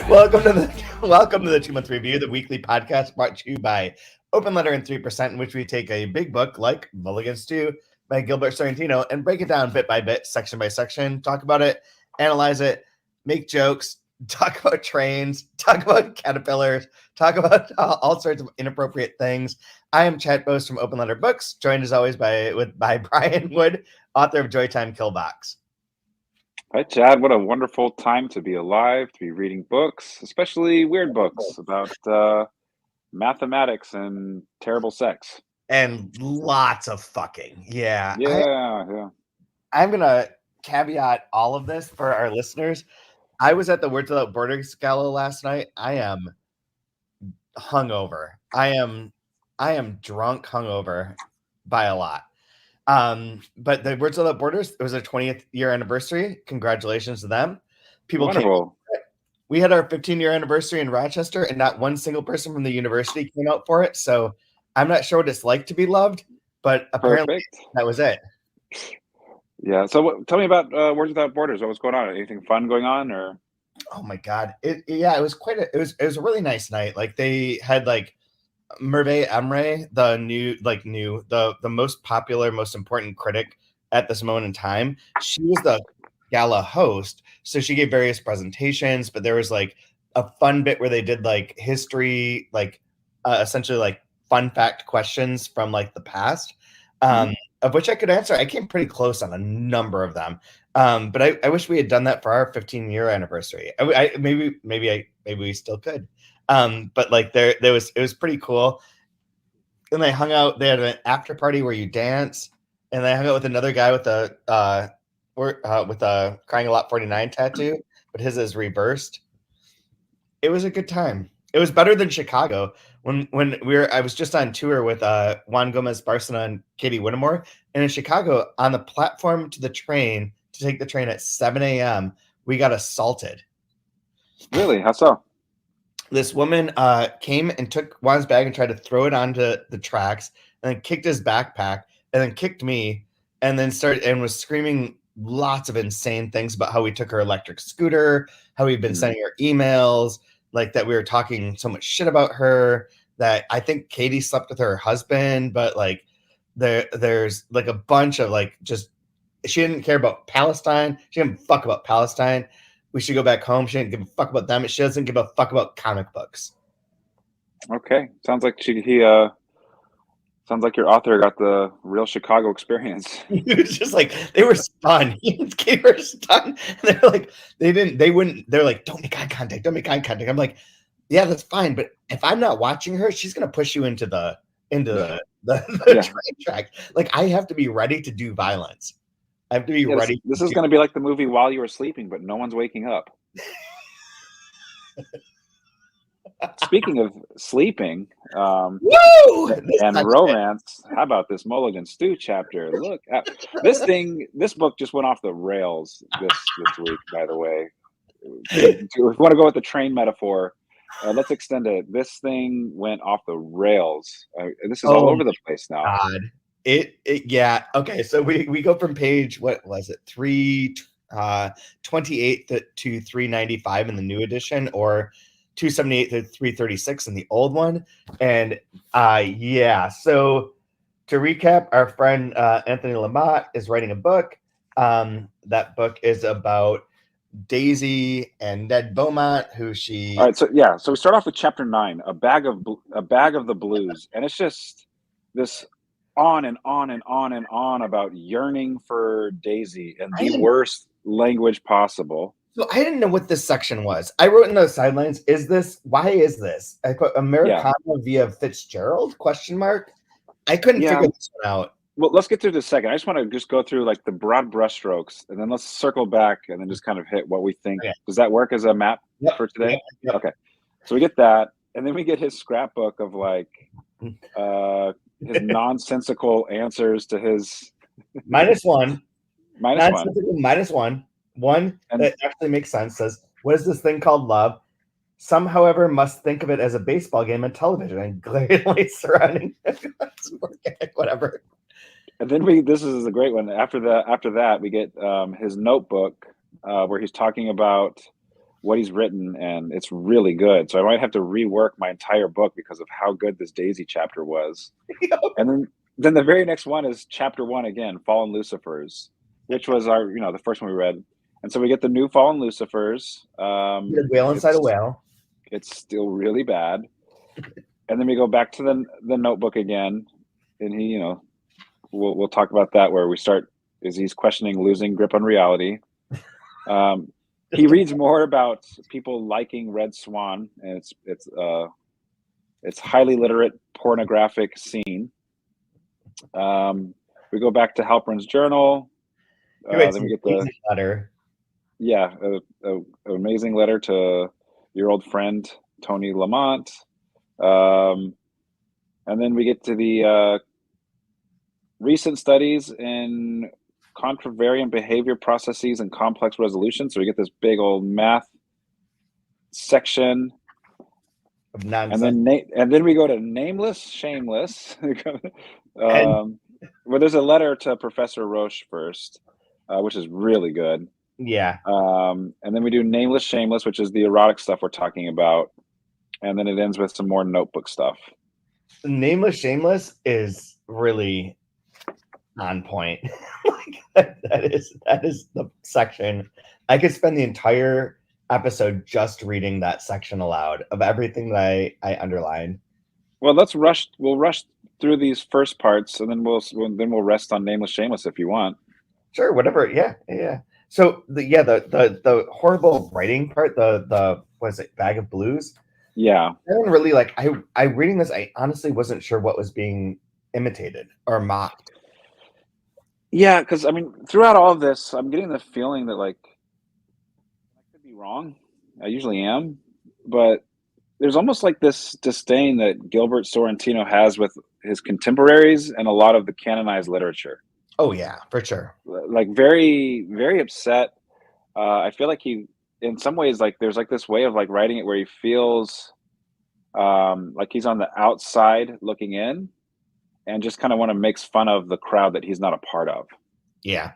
welcome to the 2-month review, the weekly podcast brought to you by Open Letter and 3%, in which we take a big book like Mulligan Stew by Gilbert Sorrentino and break it down bit by bit, section by section, talk about it, analyze it, make jokes, talk about trains, talk about caterpillars, talk about all sorts of inappropriate things. I am Chad Bose from Open Letter Books, joined as always by Brian Wood, author of Joytime Killbox. Hi, Chad. What a wonderful time to be alive, to be reading books, especially weird books about mathematics and terrible sex. And lots of fucking. Yeah. I'm going to caveat all of this for our listeners. I was at the Words Without Borders Gala last night. I am hungover. I am drunk hungover by a lot. But the Words Without Borders, it was their 20th year anniversary. Congratulations to them. People came. We had our 15-year anniversary in Rochester, and not one single person from the university came out for it. So I'm not sure what it's like to be loved, but apparently that was it. Yeah. So tell me about Words Without Borders. What was going on? Anything fun going on, or? Oh my God! It was it was a really nice night. Like they had like Merve Emre, the most popular, most important critic at this moment in time. She was the gala host, so she gave various presentations, but there was like a fun bit where they did like history, like essentially like fun fact questions from like the past, of which I could answer. I came pretty close on a number of them, but I wish we had done that for our 15-year anniversary. Maybe we still could. But like it was pretty cool. And they hung out. They had an after party where you dance, and they hung out with another guy with a Crying a Lot 49 tattoo, but his is reversed. It was a good time. It was better than Chicago when I was just on tour with Juan Gomez Barcena and Katie Whittemore, and in Chicago on the platform to take the train at 7 a.m. we got assaulted. Really? How so? This woman came and took Juan's bag and tried to throw it onto the tracks, and then kicked his backpack, and then kicked me, and then was screaming lots of insane things about how we took her electric scooter, how we've been sending her emails, like that we were talking so much shit about her, that I think Katie slept with her husband, but like there's like a bunch of like just she didn't care about Palestine. She didn't fuck about Palestine. We should go back home. She didn't give a fuck about them. She doesn't give a fuck about comic books. Okay. Sounds like sounds like your author got the real Chicago experience. It was just like they were stunned. They were stunned. They're like, they're like, don't make eye contact. Don't make eye contact. I'm like, yeah, that's fine. But if I'm not watching her, she's gonna push you into the train track. Like I have to be ready to do violence. I have to be ready. This is going to be like the movie While You Were Sleeping, but no one's waking up. Speaking of sleeping and romance, how about this Mulligan Stew chapter? Look, this book just went off the rails this week, by the way. If you want to go with the train metaphor, let's extend it. This thing went off the rails. This is all over the place now. God. Yeah. Okay. So we go from page, what was it? 328 to 395 in the new edition, or 278 to 336 in the old one. And so to recap, our friend Anthony Lamont is writing a book. That book is about Daisy and Ned Beaumont, who she. All right. So we start off with chapter 9, a bag of the blues, and it's just this on and on and on and on about yearning for Daisy in the worst language possible. So I didn't know what this section was. I wrote in the sidelines, why is this? I put Americana via Fitzgerald, ? I couldn't figure this one out. Well, let's get through this second. I just want to go through like the broad brushstrokes, and then let's circle back and then just kind of hit what we think. Okay. Does that work as a map for today? Yep. Okay. So we get that, and then we get his scrapbook of like his nonsensical answers to his minus one. One and that actually makes sense says, what is this thing called love? Some, however, must think of it as a baseball game on television and glaringly surrounding whatever. And then this is a great one. After that, we get his notebook where he's talking about what he's written, and it's really good. So I might have to rework my entire book because of how good this Daisy chapter was. And then the very next one is chapter 1 again, Fallen Lucifers, which was our, the first one we read. And so we get the new Fallen Lucifers. Whale inside a whale. It's still really bad. And then we go back to the notebook again, and he, we'll talk about that, where we start is he's questioning losing grip on reality. He reads more about people liking Red Swan, and it's highly literate, pornographic scene. We go back to Halpern's journal. Then we get the letter. Yeah, an amazing letter to your old friend Tony Lamont. And then we get to the recent studies in contravariant behavior processes and complex resolution. So we get this big old math section of nonsense. And then we go to Nameless, Shameless, where there's a letter to Professor Roche first, which is really good. Yeah. And then we do Nameless, Shameless, which is the erotic stuff we're talking about. And then it ends with some more notebook stuff. Nameless, Shameless is really on point. that is the section. I could spend the entire episode just reading that section aloud of everything that I underlined. Well, we'll rush through these first parts, and then we'll rest on Nameless, Shameless if you want. Sure, whatever. Yeah. So the horrible writing part, the what is it, Bag of Blues? Yeah. I don't really I reading this, I honestly wasn't sure what was being imitated or mocked. Yeah, because I mean, throughout all of this, I'm getting the feeling that I could be wrong. I usually am, but there's almost like this disdain that Gilbert Sorrentino has with his contemporaries and a lot of the canonized literature. Oh yeah, for sure. Very, very upset. I feel like he, in some ways, there's this way of writing it where he feels like he's on the outside looking in, and just kind of want to makes fun of the crowd that he's not a part of. Yeah.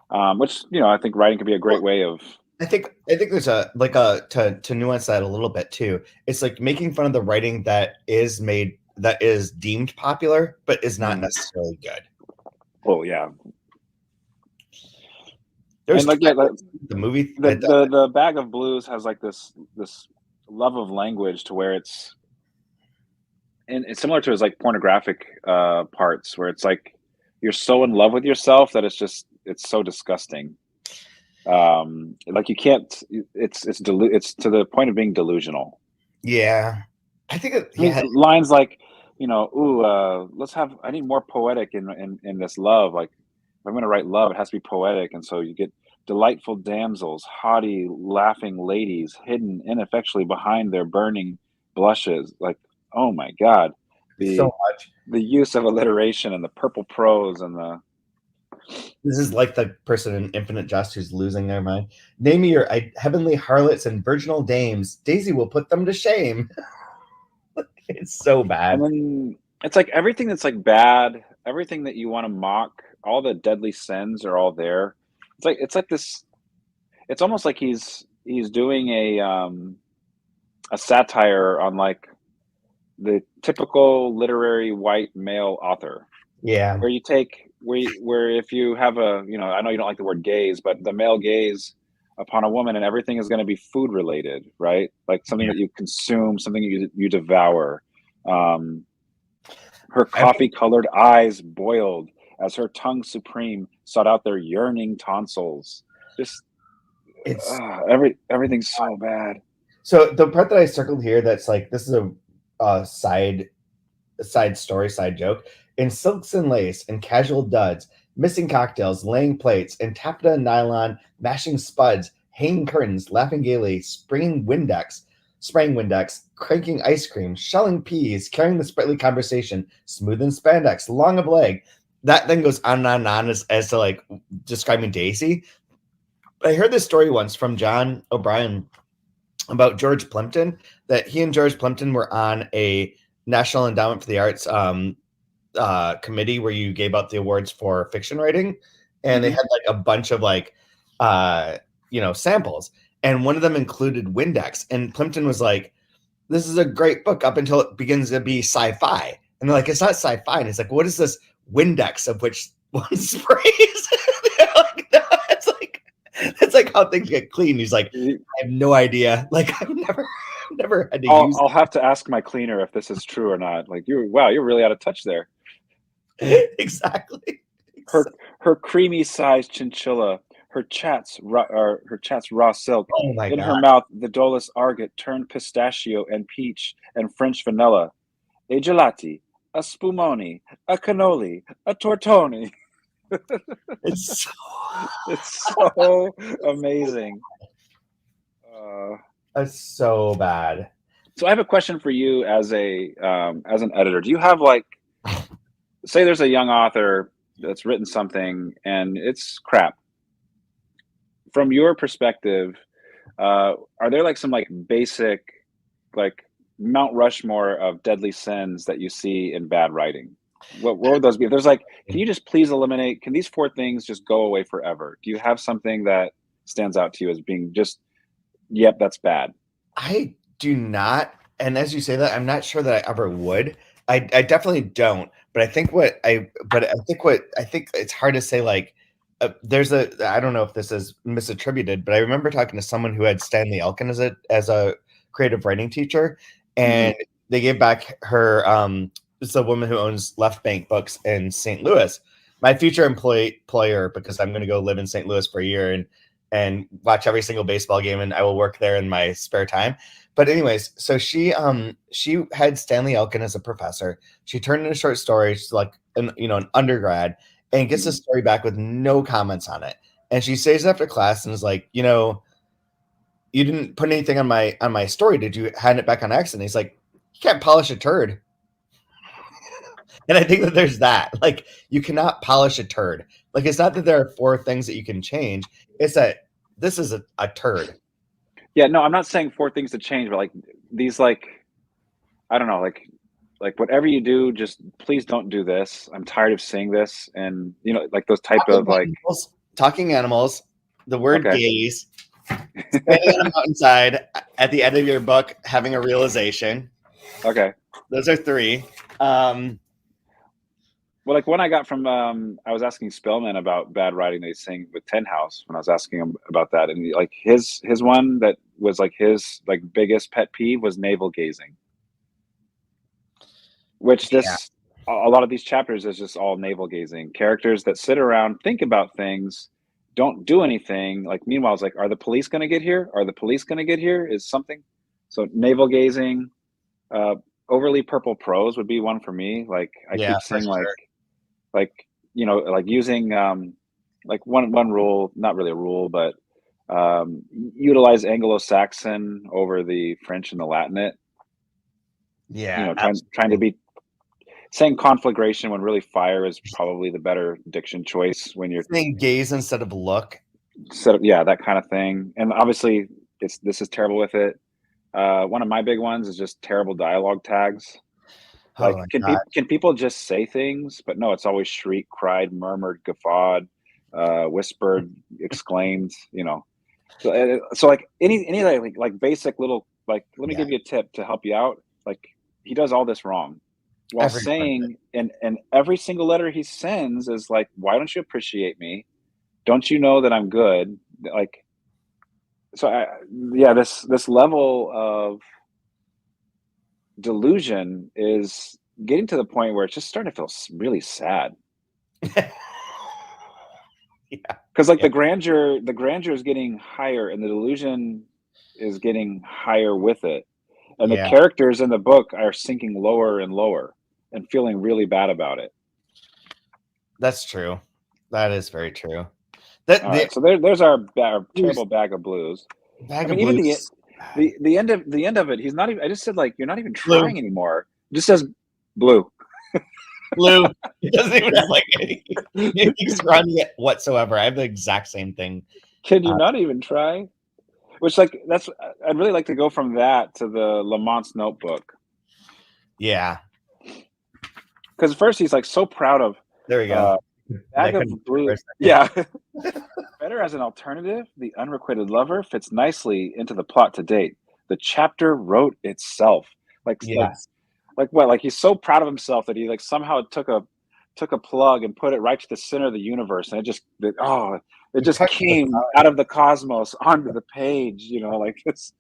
Which I think writing could be a great way of. I think there's to nuance that a little bit too. It's like making fun of the writing that is deemed popular, but is not necessarily good. Oh yeah. There's the movie. The Bag of Blues has this love of language to where it's similar to his pornographic parts, where it's you're so in love with yourself that it's so disgusting. You can't. It's to the point of being delusional. Yeah, I think lines I need more poetic in this love. If I'm going to write love, it has to be poetic, and so you get delightful damsels, haughty, laughing ladies, hidden ineffectually behind their burning blushes. Oh my God, so much. The use of alliteration and the purple prose and the. This is like the person in Infinite Jest who's losing their mind. Name me your heavenly harlots and virginal dames. Daisy will put them to shame. It's so bad. And then it's everything that's bad, everything that you want to mock, all the deadly sins are all there. It's this. It's almost like he's doing a satire on the typical literary white male author. Yeah. Where you take where if you have I know you don't like the word gaze, but the male gaze upon a woman, and everything is going to be food related, right? Something that you consume, something you devour. Her coffee colored eyes boiled as her tongue supreme sought out their yearning tonsils. Just everything's so bad. So the part that I circled here, that's this is a side story, side joke. In silks and lace and casual duds, missing cocktails, laying plates, and taffeta and nylon, mashing spuds, hanging curtains, laughing gaily, spraying Windex, cranking ice cream, shelling peas, carrying the sprightly conversation, smoothing spandex, long of leg. That then goes on and on and on as to describing Daisy. I heard this story once from John O'Brien about George Plimpton, that he and George Plimpton were on a National Endowment for the Arts committee where you gave out the awards for fiction writing, and they had a bunch of samples, and one of them included Windex. And Plimpton was like, "This is a great book up until it begins to be sci-fi." And they're like, "It's not sci-fi." And he's like, "What is this Windex of which one sprays?" Like, no, it's like how things get clean. He's like, "I have no idea. Like, I've never had to use." I'll have to ask my cleaner if this is true or not. Like, you're really out of touch there. Exactly. Her creamy sized chinchilla, her chats raw silk. Oh my In God. her mouth, the dolus argot turned pistachio and peach and French vanilla. A gelati, a spumoni, a cannoli, a tortoni. It's so amazing. It's so bad. So I have a question for you as an editor. Do you have, like, say there's a young author that's written something and it's crap. From your perspective, are there like some like basic, like Mount Rushmore of deadly sins that you see in bad writing? What would those be? If there's like, can you just please eliminate, can these 4 things just go away forever? Do you have something that stands out to you as being just, yep, that's bad? I do not. And as you say that, I'm not sure that I ever would. I definitely don't. But I think it's hard to say, like, I don't know if this is misattributed, but I remember talking to someone who had Stanley Elkin as a creative writing teacher, and they gave back her, it's a woman who owns Left Bank Books in St. Louis, my future employer, because I'm going to go live in St. Louis for a year and watch every single baseball game, and I will work there in my spare time. But anyways, so she had Stanley Elkin as a professor. She turned in a short story. She's like an undergrad, and gets the story back with no comments on it. And she stays after class and is like, "You didn't put anything on my story. Did you hand it back on accident?" He's like, "You can't polish a turd." And I think that there's that. Like, you cannot polish a turd. Like, it's not that there are 4 things that you can change. It's that this is a turd. Yeah, no, I'm not saying 4 things to change, but like these, like, I don't know, like whatever you do, just please don't do this. I'm tired of seeing this, and like those type of like talking animals, the word Okay. gaze, standing on a mountainside at the end of your book, having a realization. Okay. Those are 3. Well, like one I got from I was asking Spellman about bad writing they sing with Ten House when I was asking him about that, and like his one that was like his like biggest pet peeve was navel gazing, which a lot of these chapters is just all navel gazing. Characters that sit around, think about things, don't do anything. Like meanwhile, it's like, are the police going to get here? Are the police going to get here? Is something. So navel gazing, overly purple prose would be one for me. Like I keep saying, like using like one rule, not really a rule, but utilize Anglo-Saxon over the French and the Latinate. Yeah, trying to be saying conflagration when really fire is probably the better diction choice when you're saying gaze instead of look. So yeah, that kind of thing. And obviously, this is terrible with it. One of my big ones is just terrible dialogue tags. Like, can people just say things? But no, it's always shriek, cried, murmured, guffawed, whispered, exclaimed. So like any like basic little, like, let me give you a tip to help you out. Like, he does all this wrong while saying, and every single letter he sends is like, why don't you appreciate me? Don't you know that I'm good? Like, so this level of delusion is getting to the point where it's just starting to feel really sad. Because like the grandeur is getting higher, and the delusion is getting higher with it, and the characters in the book are sinking lower and lower, and feeling really bad about it. That's true. That is very true. So there's our terrible bag of blues. Even the end of it, he's not even. I just said, like, you're not even trying anymore. It just says blue. Blue. It doesn't even like he's running it whatsoever. I have the exact same thing. Can you not even try? Which, like, I'd really like to go from that to the Lamont's notebook. Yeah. Because first he's like so proud of. There we go. Bag of blue. Yeah. Better as an alternative, the unrequited lover fits nicely into the plot to date. The chapter wrote itself. Yes. Like what? Like he's so proud of himself that he like somehow took a plug and put it right to the center of the universe, and it just came out of the cosmos onto the page. You know, like it's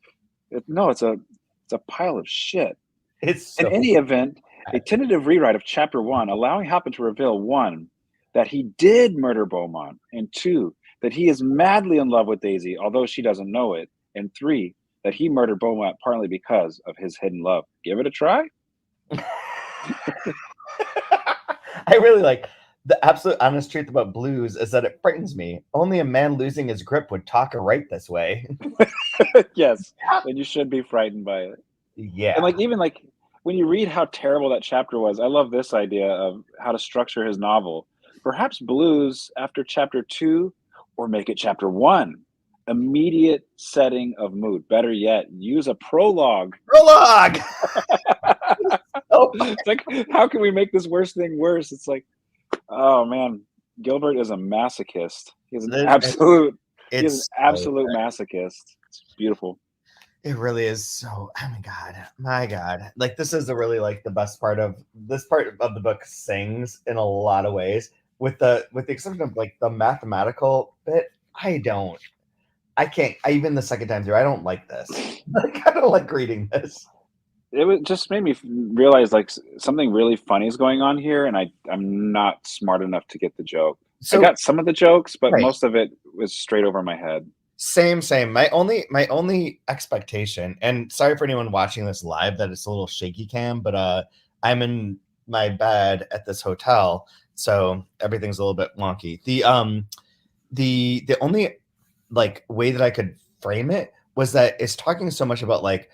a pile of shit. It's In so any event, a tentative rewrite of Chapter 1, allowing Halpin to reveal 1, that he did murder Beaumont, and 2, that he is madly in love with Daisy, although she doesn't know it, and 3, that he murdered Beaumont partly because of his hidden love. Give it a try? I really like the absolute honest truth about blues is that it frightens me. Only a man losing his grip would talk or write this way. Yes, and you should be frightened by it. Yeah. And like even like when you read how terrible that chapter was, I love this idea of how to structure his novel. Perhaps blues after chapter 2, or make it chapter 1. Immediate setting of mood. Better yet, use a prologue. Prologue! It's like, how can we make this worst thing worse? It's like, oh man, Gilbert is a masochist. He's an absolute masochist. It's beautiful. It really is so. Oh my god! Like this is really the best part of this part of the book. Sings in a lot of ways, with the exception of like the mathematical bit. I can't. Even the second time through, I don't like this. Like, I don't like reading this. It just made me realize like something really funny is going on here, and I'm not smart enough to get the joke. So, I got some of the jokes, but most of it was straight over my head. Same. My only expectation, and sorry for anyone watching this live that it's a little shaky cam, but I'm in my bed at this hotel, so everything's a little bit wonky. The only like way that I could frame it was that it's talking so much about like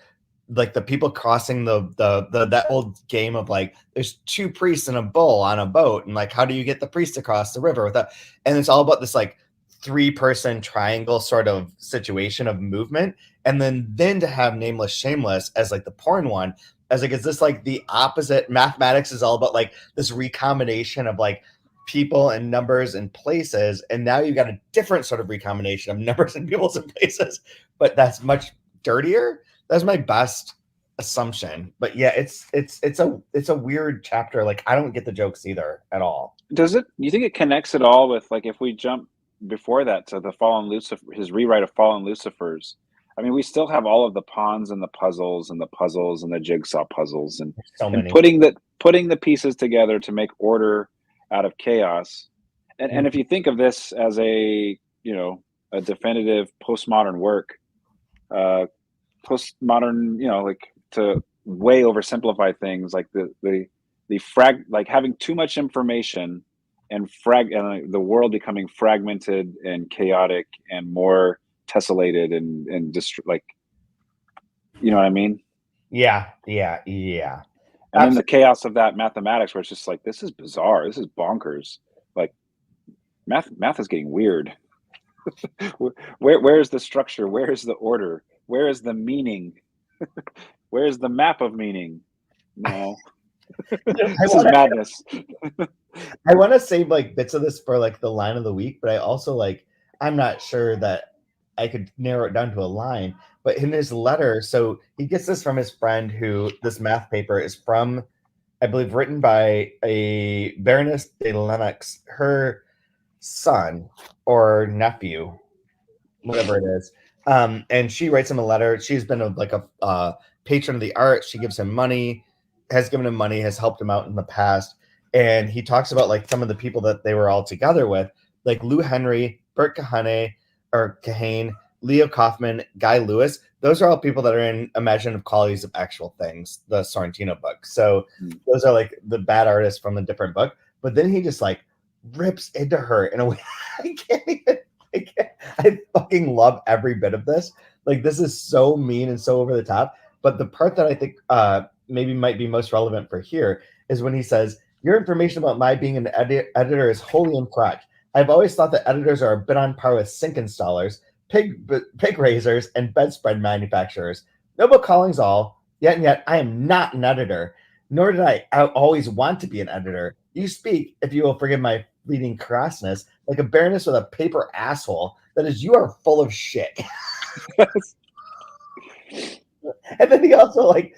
the people crossing the that old game of like there's 2 priests and a bull on a boat, and like how do you get the priest across the river without, and it's all about this like 3-person triangle sort of situation of movement, and then to have Nameless Shameless as like the porn one, as like is this like the opposite? Mathematics is all about like this recombination of like people and numbers and places, and now you got a different sort of recombination of numbers and peoples and places, but that's much dirtier. That's my best assumption. But yeah, it's a weird chapter. Like I don't get the jokes either at all. Does it? You think it connects at all with like if we jump before that to the Fallen Lucifer, his rewrite of Fallen Lucifers? I mean, we still have all of the pawns and the puzzles and the jigsaw puzzles and putting the pieces together to make order out of chaos. And if you think of this as a definitive postmodern work, postmodern, like to way oversimplify things, like like having too much information and the world becoming fragmented and chaotic and more tessellated and just like, you know what I mean? Yeah. And then the chaos of that mathematics, where it's just like, this is bizarre, this is bonkers. Like math is getting weird. Where is the structure? Where is the order? Where is the meaning? Where is the map of meaning? No. This is madness. I want to save like bits of this for like the line of the week, but I also like I'm not sure that I could narrow it down to a line. But in his letter, so he gets this from his friend, who this math paper is from, I believe, written by a Baroness de Lennox, her son or nephew, whatever it is. And she writes him a letter. She's been a patron of the art. She gives him money, has given him money, has helped him out in the past. And he talks about like some of the people that they were all together with, like Lou Henry, Bert Kahane, Leo Kaufman, Guy Lewis. Those are all people that are in Imaginative Qualities of Actual Things, the Sorrentino book. So those are like the bad artists from the different book. But then he just like rips into her in a way I can't even. I fucking love every bit of this. Like this is so mean and so over the top. But the part that I think maybe might be most relevant for here is when he says, "Your information about my being an editor is wholly incorrect. I've always thought that editors are a bit on par with sink installers, pig raisers, and bedspread manufacturers. Noble callings all, yet I am not an editor, nor did I always want to be an editor. You speak, if you will forgive my bleeding crassness, like a baroness with a paper asshole. That is, you are full of shit. And then he also like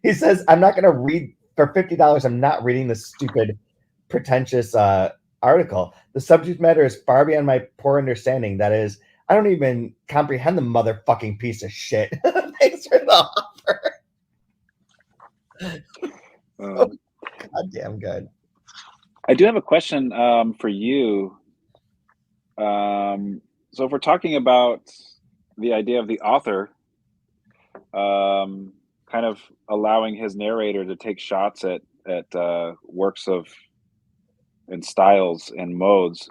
he says, I'm not going to read for $50. I'm not reading this stupid, pretentious article. The subject matter is far beyond my poor understanding. That is, I don't even comprehend the motherfucking piece of shit. Thanks for the offer. So goddamn good. I do have a question for you. So if we're talking about the idea of the author kind of allowing his narrator to take shots at works of and styles and modes,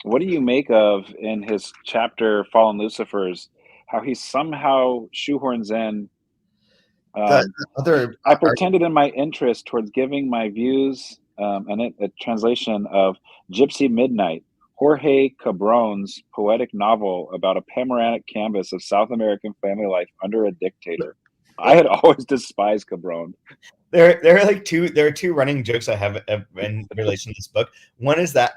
what do you make of in his chapter Fallen Lucifers how he somehow shoehorns in I pretended in my interest towards giving my views and a translation of Gypsy Midnight, Jorge Cabron's poetic novel about a panoramic canvas of South American family life under a dictator. I had always despised Cabron. There are two running jokes I have in relation to this book. One is that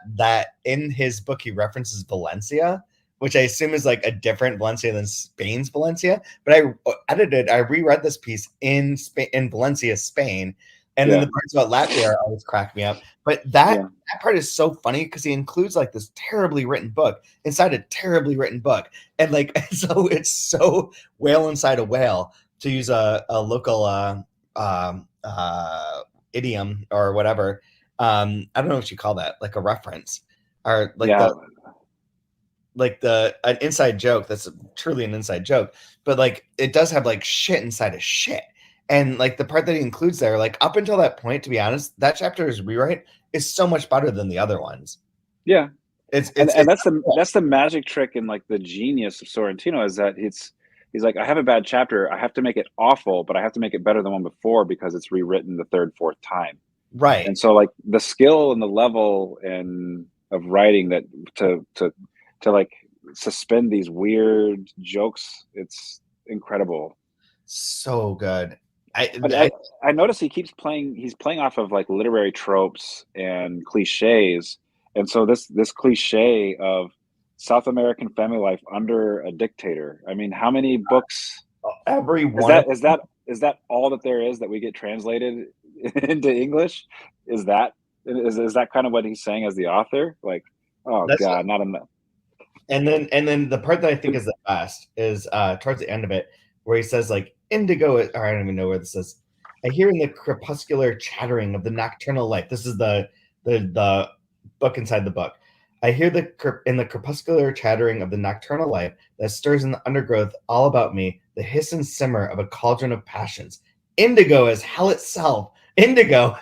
in his book he references Valencia, which I assume is like a different Valencia than Spain's Valencia. But I reread this piece in Valencia, Spain, and then the parts about Latvia always crack me up. But that part is so funny because he includes like this terribly written book inside a terribly written book, and like so it's so whale inside a whale, to use a local idiom or whatever. I don't know what you call that, like a reference or like an inside joke. That's truly an inside joke, but like it does have like shit inside of shit. And like the part that he includes there, like up until that point, to be honest, that chapter's rewrite is so much better than the other ones. Yeah. It's that's the magic trick and like the genius of Sorrentino is that he's like, I have a bad chapter. I have to make it awful, but I have to make it better than one before because it's rewritten the third, fourth time. Right. And so like the skill and the level and of writing that to like suspend these weird jokes, it's incredible. So good. I notice he's playing off of like literary tropes and cliches. And so this cliche of South American family life under a dictator. I mean, how many books? Every one. Is that all that there is that we get translated into English? Is that kind of what he's saying as the author? Like, oh God, not enough. And then the part that I think is the best is towards the end of it, where he says like indigo. I don't even know where this is. I hear in the crepuscular chattering of the nocturnal light. This is the book inside the book. I hear in the crepuscular chattering of the nocturnal light that stirs in the undergrowth all about me, the hiss and simmer of a cauldron of passions. Indigo is hell itself. Indigo.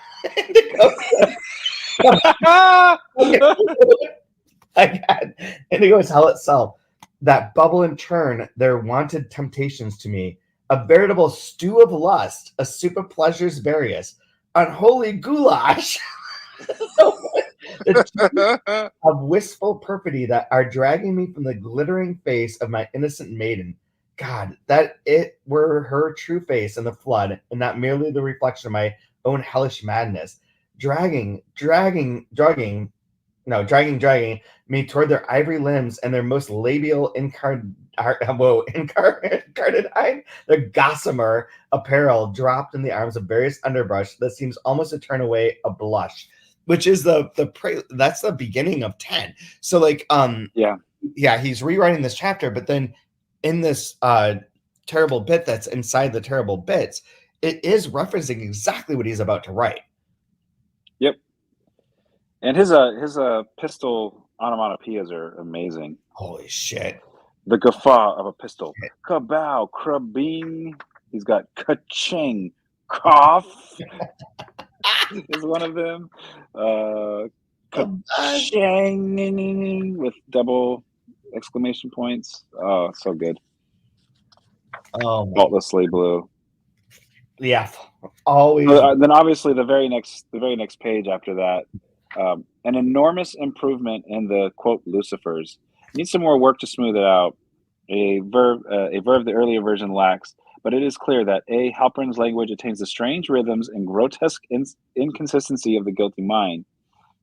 Again, indigo is hell itself. That bubble and churn their wanted temptations to me. A veritable stew of lust, a soup of pleasures various. Unholy goulash. Of wistful perfidy that are dragging me from the glittering face of my innocent maiden. God, that it were her true face in the flood, and not merely the reflection of my own hellish madness, dragging me toward their ivory limbs and their most labial their gossamer apparel dropped in the arms of various underbrush that seems almost to turn away a blush. Which is that's the beginning of 10. So like he's rewriting this chapter, but then in this terrible bit that's inside the terrible bits, it is referencing exactly what he's about to write. Yep. And his pistol onomatopoeias are amazing. Holy shit. The guffaw of a pistol. Kabow, krabing. He's got ka-ching, cough. Is one of them. Ka-ching with double exclamation points. Oh, so good. Faultlessly blue. Yeah, always. Then obviously the very next page after that, an enormous improvement in the quote Lucifers. Needs some more work to smooth it out. A verb the earlier version lacks, but it is clear that A, Halpern's language attains the strange rhythms and grotesque inconsistency of the guilty mind.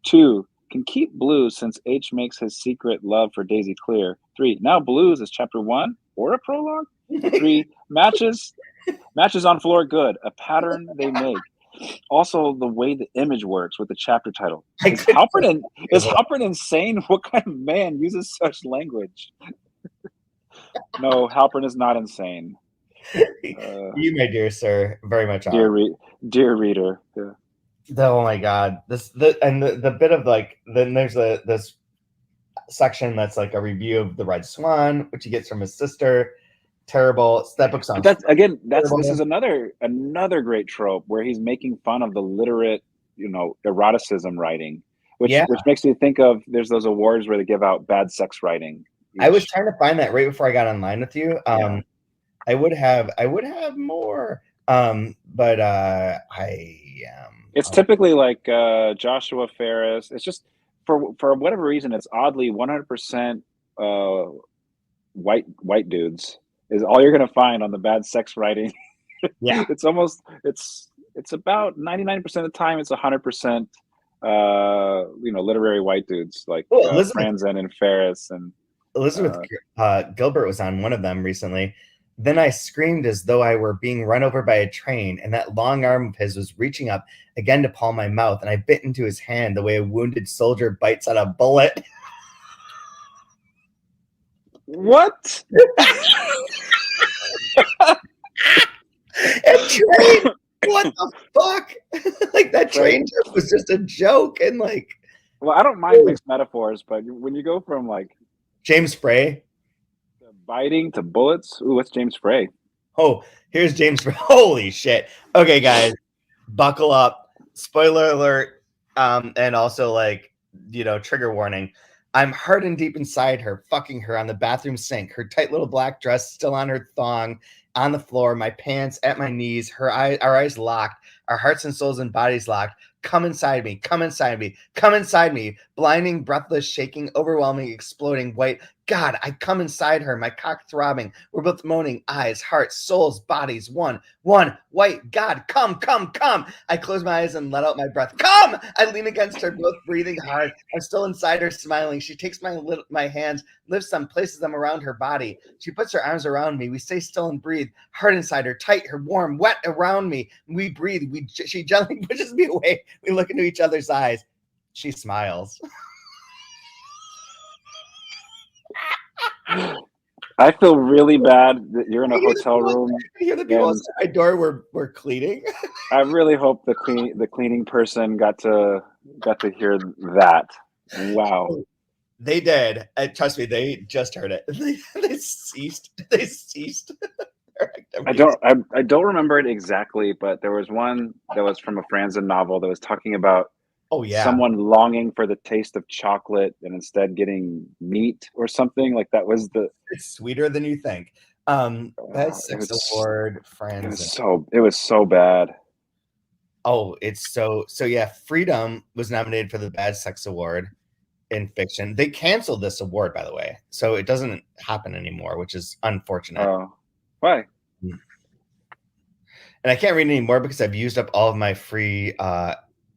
2, can keep blues since H makes his secret love for Daisy clear. 3. Now blues is chapter 1 or a prologue. 3. Matches on floor good. A pattern they make. Also, the way the image works with the chapter title. Is Halpern insane? What kind of man uses such language? No, Halpern is not insane. You, my dear sir, very much dear reader. Yeah. Oh my god, the bit of like, then there's this section that's like a review of the Red Swan, which he gets from his sister. Terrible. That book sounds. This is another great trope where he's making fun of the literate, eroticism writing, which makes me think of, there's those awards where they give out bad sex writing. I was trying to find that right before I got online with you. I would have more, but It's typically like Joshua Ferris. It's just for whatever reason, it's oddly 100% white dudes is all you're gonna find on the bad sex writing. Yeah, it's about 99% of the time it's 100% literary white dudes like Franzen and Ferris and Elizabeth Gilbert was on one of them recently. Then I screamed as though I were being run over by a train, and that long arm of his was reaching up again to palm my mouth, and I bit into his hand the way a wounded soldier bites on a bullet. What? And train, what the fuck? Like that train trip was just a joke, and like. Well, I don't mind mixed metaphors, but when you go from like James Frey to biting to bullets, what's James Frey? Oh, here's James Frey. Holy shit! Okay, guys, buckle up. Spoiler alert, and also like trigger warning. I'm hard and deep inside her, fucking her on the bathroom sink. Her tight little black dress still on her thong, on the floor. My pants at my knees. Our eyes locked. Our hearts and souls and bodies locked. Come inside me, come inside me, come inside me. Blinding, breathless, shaking, overwhelming, exploding, white. God, I come inside her, my cock throbbing. We're both moaning, eyes, hearts, souls, bodies, one, white. God, come, come, come. I close my eyes and let out my breath. Come! I lean against her, both breathing hard. I'm still inside her, smiling. She takes my hands, lifts them, places them around her body. She puts her arms around me. We stay still and breathe. Hard inside her, tight, her warm, wet around me. We breathe. She gently pushes me away. We look into each other's eyes. She smiles. I feel really bad that you're in a hotel room. I hear the people outside my door were cleaning. I really hope the cleaning person got to hear that. Wow. They did. Trust me, they just heard it. They ceased. They ceased. I don't remember it exactly, but there was one that was from a Franzen novel that was talking about someone longing for the taste of chocolate and instead getting meat or something. Like that was it's sweeter than you think. Best Sex Award, Franzen. It was so bad. Oh, it's so yeah. Freedom was nominated for the Bad Sex Award in fiction. They canceled this award, by the way, so it doesn't happen anymore, which is unfortunate. Why? And I can't read anymore because I've used up all of my free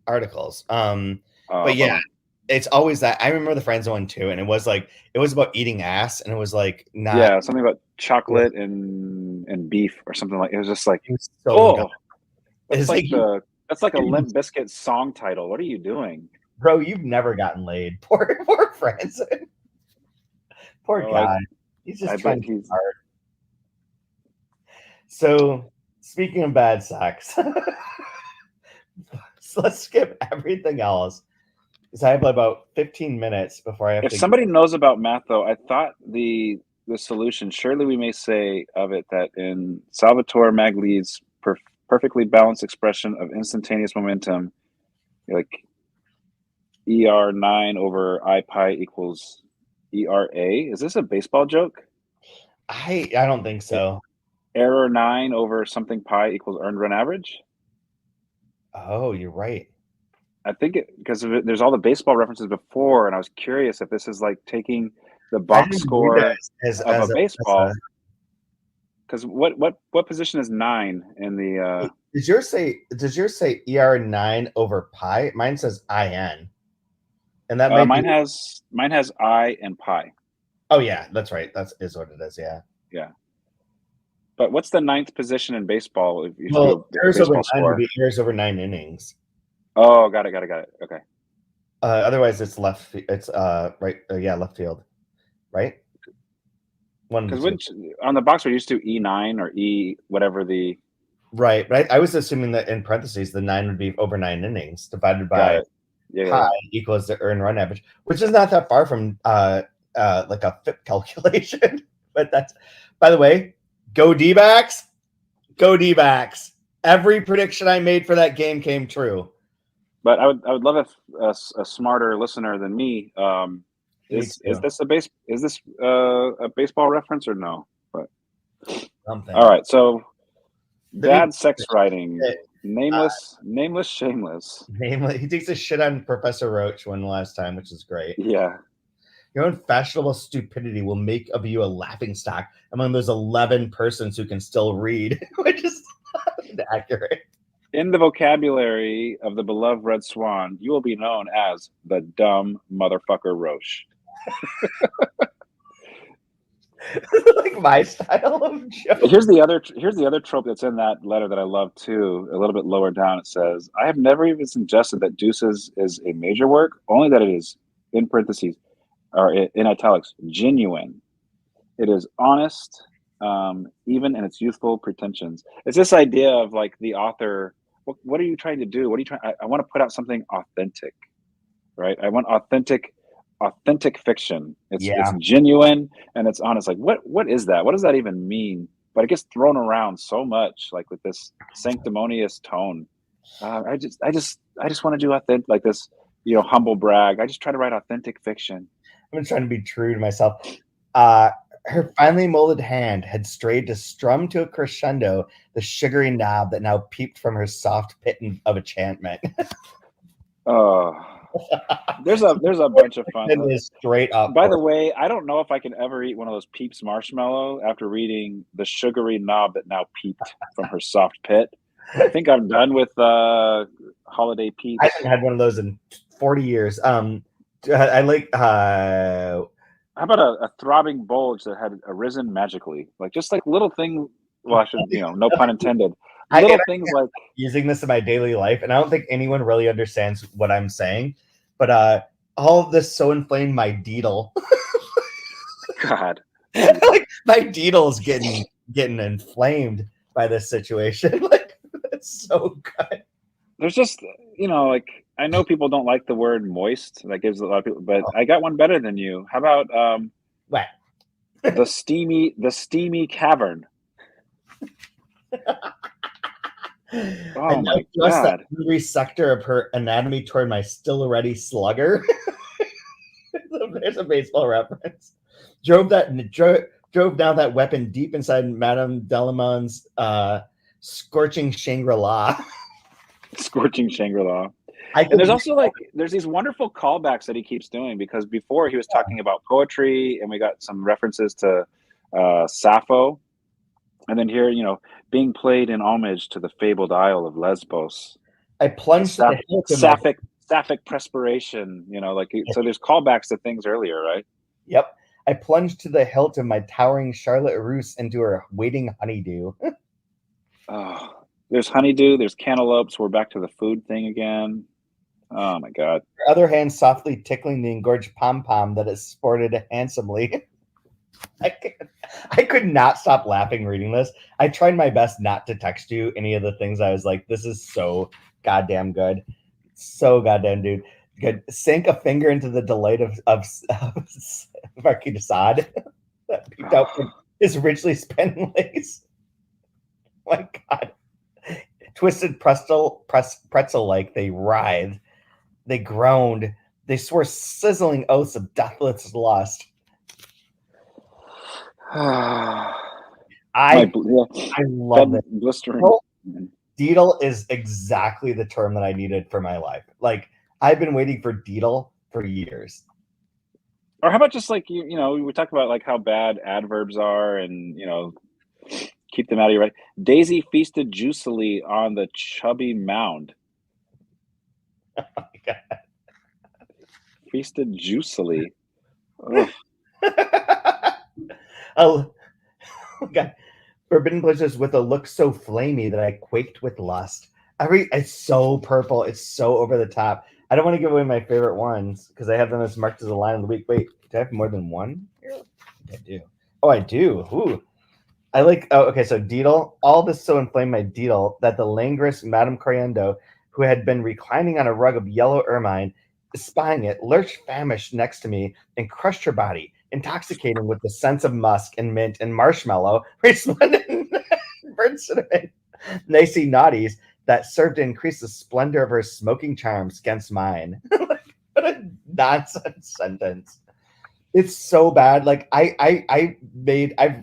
articles. But yeah, it's always that. I remember the Friends one too, and it was about eating ass, and it was like something about chocolate and beef or something like. It was just like, that's like a Limp Bizkit song title. What are you doing, bro? You've never gotten laid. Poor Franzen. Poor guy. He's just trying too hard. So, speaking of bad sex, so let's skip everything else because I have about 15 minutes before I have to. If somebody knows about math, though, I thought the solution, surely we may say of it that in Salvatore Magli's perfectly balanced expression of instantaneous momentum, like ER9 over I pi equals ERA. Is this a baseball joke? I don't think so. Error 9 over something pi equals earned run average. Oh, you're right. I think because there's all the baseball references before, and I was curious if this is like taking the box score of a baseball. Because what position is 9 in the? Does yours say ER9 over pi? Mine says IN. And that might mine has I and pi. Oh yeah, that's right. That is what it is. Yeah. Yeah. But what's the 9th position in baseball? If you Well, do a errors over baseball 9 would score. be errors over 9 innings. Oh, got it. Okay. Otherwise, it's left. It's right. Yeah, left field. Right. One of the Because two. on the box we're used to E9 or E whatever the. Right. But I was assuming that in parentheses the 9 would be over 9 innings divided Got by it. Yeah. pi equals the earned run average, which is not that far from like a FIP calculation. But that's, by the way, go D-backs. Go D-backs. Every prediction I made for that game came true. But I would love if a smarter listener than me. Is this a baseball reference or no? But something. All right, so bad sex writing. Nameless, shameless. He takes a shit on Professor Roach one last time, which is great. Yeah. Your own fashionable stupidity will make of you a laughingstock among those 11 persons who can still read, which is accurate. In the vocabulary of the beloved Red Swan, you will be known as the dumb motherfucker Roche. Like my style of joke. Here's the other trope that's in that letter that I love too. A little bit lower down, it says, "I have never even suggested that Deuces is a major work, only that it is, in parentheses or in italics, genuine. It is honest, even in its youthful pretensions." It's this idea of like the author. What are you trying to do? What are you trying? I want to put out something authentic, right? I want authentic fiction. It's genuine and it's honest. Like what is that? What does that even mean? But it gets thrown around so much, like with this sanctimonious tone. I just want to do authentic, like this, humble brag. I just try to write authentic fiction. I'm trying to be true to myself. Her finely molded hand had strayed to strum to a crescendo the sugary knob that now peeped from her soft pit of enchantment. There's a bunch of fun. Straight up. By the way, I don't know if I can ever eat one of those Peeps marshmallow after reading the sugary knob that now peeped from her soft pit. I think I'm done with holiday Peeps. I haven't had one of those in 40 years. I like. How about a throbbing bulge that had arisen magically, like just like little thing. Well, I should, no pun intended. Little things like using this in my daily life, and I don't think anyone really understands what I'm saying. But all of this so inflamed my deedle. God, like my deedle's getting inflamed by this situation. Like that's so good. There's just like I know people don't like the word moist. That gives a lot of people, but I got one better than you. How about what? the steamy cavern. Oh my God! The hungry sector of her anatomy toward my still ready slugger. There's a baseball reference. Drove down that weapon deep inside Madame Delamont's scorching Shangri-La. Scorching Shangri-La. And there's also there's these wonderful callbacks that he keeps doing, because before he was talking about poetry and we got some references to Sappho. And then here, being played in homage to the fabled Isle of Lesbos. I plunged to the hilt sapphic perspiration, so there's callbacks to things earlier, right? Yep. I plunged to the hilt of my towering Charlotte Russe into her waiting honeydew. Oh, there's honeydew, there's cantaloupes. We're back to the food thing again. Oh my God. Her other hand softly tickling the engorged pom-pom that it sported handsomely. I could not stop laughing reading this. I tried my best not to text you any of the things. I was like, this is so goddamn good. So goddamn good. Sink a finger into the delight of Marquis de Sade that peeked out from his richly spent lace. My God. Twisted pretzel like they writhed. They groaned. They swore sizzling oaths of deathless lust. I love it. Blistering. Deedle is exactly the term that I needed for my life. Like I've been waiting for deedle for years. Or how about just like we talk about like how bad adverbs are, and keep them out of your right. Daisy feasted juicily on the chubby mound. Oh my God. Feasted juicily. Oh, Oh, God. Forbidden places with a look so flamey that I quaked with lust. It's so purple. It's so over the top. I don't want to give away my favorite ones because I have them as marked as a line of the week. Wait, do I have more than one? I do. Oh, I do. Ooh. I like. Oh, okay. So Deedle, all this so inflamed my Deedle that the languorous Madame Coriendo, who had been reclining on a rug of yellow ermine, spying it, lurched famished next to me and crushed her body, intoxicating with the sense of musk and mint and marshmallow, resplendent burnt cinnamon, nicey naughties that served to increase the splendor of her smoking charms against mine. What a nonsense sentence. It's so bad. Like I've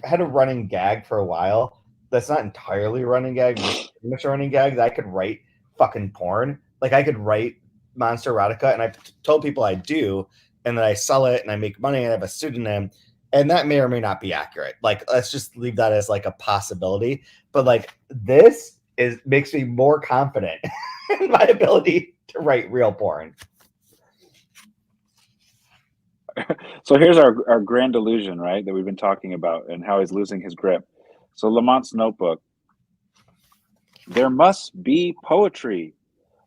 had a running gag for a while. That's not entirely a running gag, but just pretty much a running gag that I could write fucking porn. Like I could write monster erotica, and I've told people I do, and then I sell it and I make money and I have a pseudonym, and that may or may not be accurate. Like let's just leave that as like a possibility. But like this makes me more confident in my ability to write real porn. So here's our grand illusion, right, that we've been talking about and how he's losing his grip. So Lamont's notebook. There must be poetry.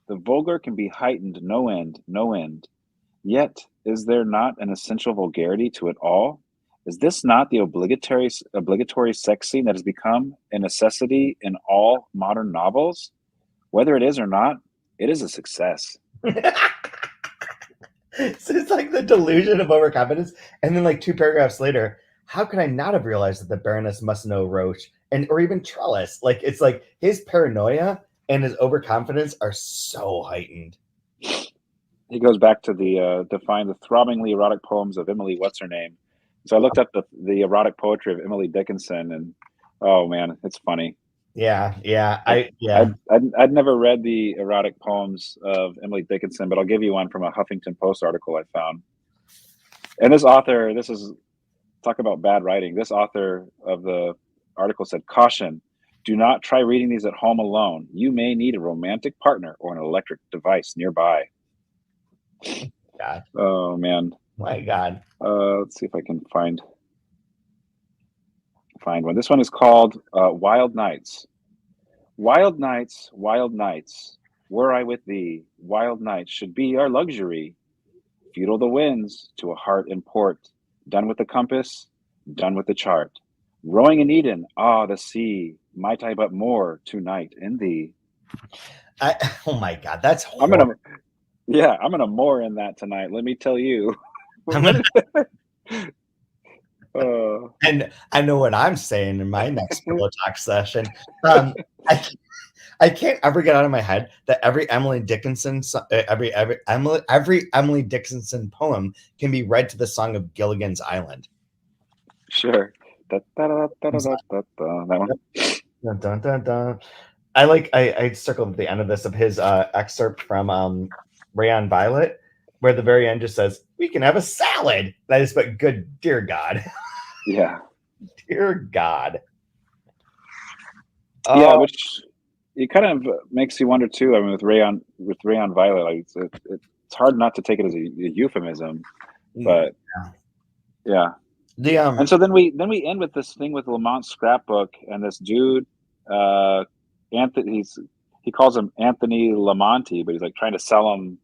The vulgar can be heightened no end, no end. Yet, is there not an essential vulgarity to it all? Is this not the obligatory sex scene that has become a necessity in all modern novels? Whether it is or not, it is a success. So it's like the delusion of overconfidence. And then like 2 paragraphs later, how could I not have realized that the Baroness must know Roche or even Trellis? Like it's like his paranoia and his overconfidence are so heightened. He goes back to to find the throbbingly erotic poems of Emily What's-Her-Name. So I looked up the erotic poetry of Emily Dickinson, and oh man, it's funny. Yeah. I'd never read the erotic poems of Emily Dickinson, but I'll give you one from a Huffington Post article I found. And this author, this is talk about bad writing. This author of the article said, "Caution, do not try reading these at home alone. You may need a romantic partner or an electric device nearby." God. Oh man. My God. Let's see if I can find one. This one is called Wild Nights. Wild nights, were I with thee, wild nights should be our luxury. Futile the winds to a heart in port, done with the compass, done with the chart. Rowing in Eden, ah, the sea, might I but moor tonight in thee. Oh my God, that's horrible. I'm gonna moor in that tonight. Let me tell you. And I know what I'm saying in my next pillow talk session. I can't ever get out of my head that every Emily Dickinson poem can be read to the song of Gilligan's Island. Sure. That one. Dun, dun, dun, dun. I circled at the end of this of his excerpt from Rayon Violet, where the very end just says, "We can have a salad." And I just put, "Good, dear God." Yeah. Dear God. Yeah, which it kind of makes you wonder too. I mean, with Rayon Violet, like it's hard not to take it as a euphemism, but yeah. And so then we end with this thing with Lamont's scrapbook and this dude, Anthony. He calls him Anthony Lamonti, but he's like trying to sell him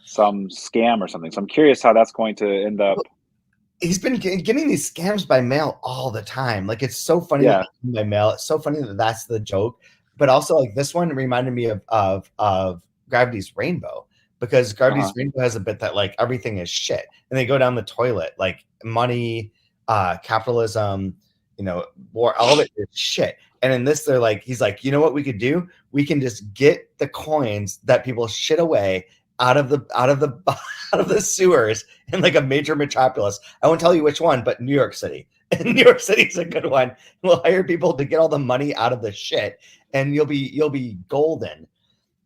some scam or something. So I'm curious how that's going to end up. He's been getting these scams by mail all the time. Like it's so funny by mail. It's so funny that that's the joke. But also, like this one reminded me of Gravity's Rainbow, because Gravity's Rainbow has a bit that like everything is shit, and they go down the toilet, like money, capitalism, war, all of it is shit. And in this, he's like, you know what we could do? We can just get the coins that people shit away out of the sewers in like a major metropolis. I won't tell you which one, but New York City. And New York City's a good one. We'll hire people to get all the money out of the shit, and you'll be golden.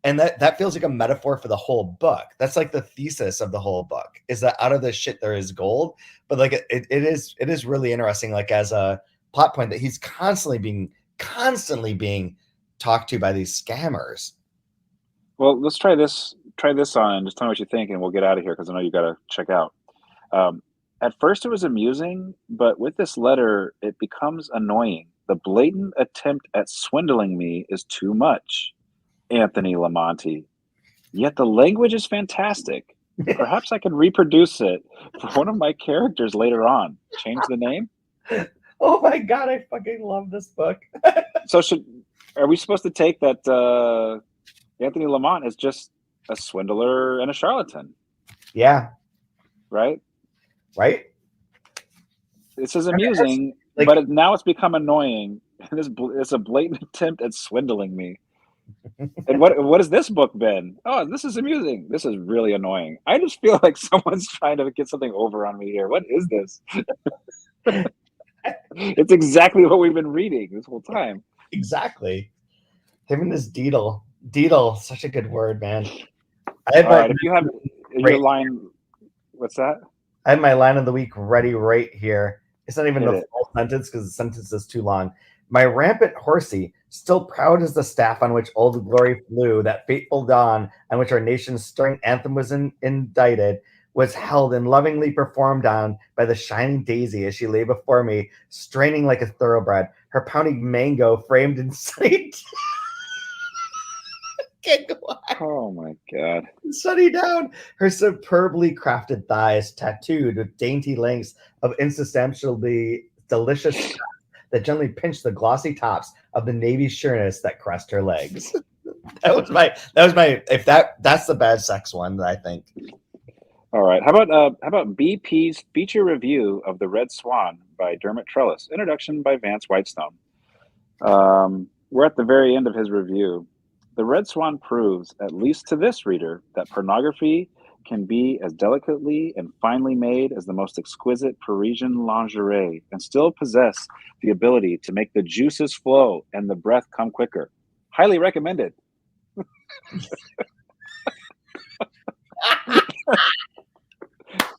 And that feels like a metaphor for the whole book. That's like the thesis of the whole book, is that out of the shit there is gold. But like it is really interesting, like as a plot point, that he's constantly being talked to by these scammers. Well, let's try this try this on and just tell me what you think, and we'll get out of here because I know you got to check out. At first, it was amusing, but with this letter, it becomes annoying. The blatant attempt at swindling me is too much. Anthony Lamont. Yet the language is fantastic. Perhaps I can reproduce it for one of my characters later on. Change the name? Oh my God, I fucking love this book. So are we supposed to take that Anthony Lamont is just a swindler and a charlatan? Yeah. Right? Right? This is amusing, but now it's become annoying. It's a blatant attempt at swindling me. And what has this book been? Oh, this is amusing. This is really annoying. I just feel like someone's trying to get something over on me here. What is this? It's exactly what we've been reading this whole time. Exactly. Him and his Deedle. Deedle, such a good word, man. All right, if you have your line, what's that? I have my line of the week ready right here. It's not even the full sentence because the sentence is too long. My rampant horsey, still proud as the staff on which Old Glory flew, that fateful dawn on which our nation's stirring anthem was indicted, was held and lovingly performed on by the shining daisy as she lay before me, straining like a thoroughbred, her pounding mango framed in sight. Can't go on. Oh my God. Sunny down, her superbly crafted thighs tattooed with dainty lengths of insubstantially delicious that gently pinched the glossy tops of the navy sureness that caressed her legs. That was my if that's the bad sex one, I think. All right. How about BP's feature review of The Red Swan by Dermot Trellis, introduction by Vance Whitestone. We're at the very end of his review. The Red Swan proves, at least to this reader, that pornography can be as delicately and finely made as the most exquisite Parisian lingerie and still possess the ability to make the juices flow and the breath come quicker. Highly recommended.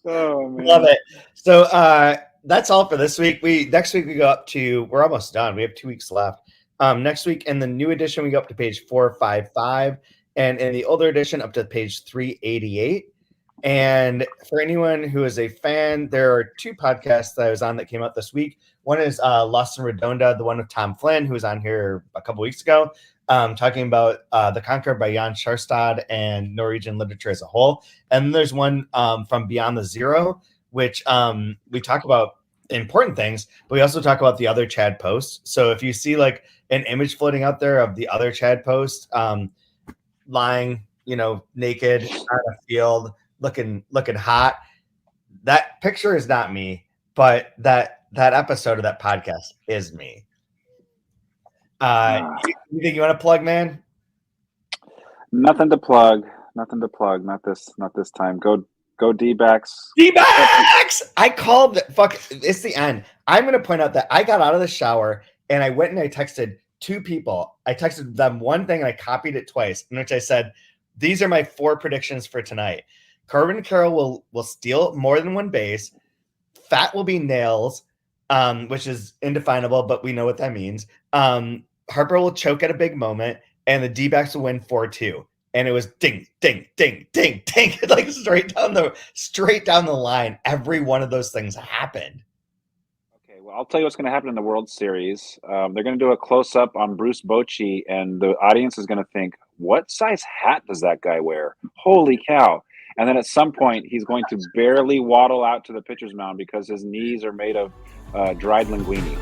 Oh, man. Love it. So that's all for this week. Next week we go up to, we're almost done. We have 2 weeks left. Next week in the new edition, we go up to page 455, and in the older edition up to page 388. And for anyone who is a fan, there are 2 podcasts that I was on that came out this week. One is Lost in Redonda, the one with Tom Flynn, who was on here a couple weeks ago, talking about The Conqueror by Jan Sjarstad and Norwegian literature as a whole. And then there's one from Beyond the Zero, which we talk about important things, but we also talk about the other Chad posts. So if you see like an image floating out there of the other Chad post lying, naked on a field, looking hot, that picture is not me, but that episode of that podcast is me. You think you want to plug, man? Nothing to plug. Not this time. Go D-backs. D-backs! I called it's the end. I'm going to point out that I got out of the shower and I went and I texted 2 people. I texted them one thing and I copied it twice, in which I said, these are my 4 predictions for tonight. Corbin Carroll will steal more than 1 base. Fat will be nails, which is indefinable, but we know what that means. Harper will choke at a big moment, and the D-backs will win 4-2. And it was ding, ding, ding, ding, ding, like straight down the line. Every one of those things happened. Okay, well, I'll tell you what's going to happen in the World Series. They're going to do a close-up on Bruce Bochy, and the audience is going to think, what size hat does that guy wear? Holy cow. And then at some point, he's going to barely waddle out to the pitcher's mound because his knees are made of dried linguine.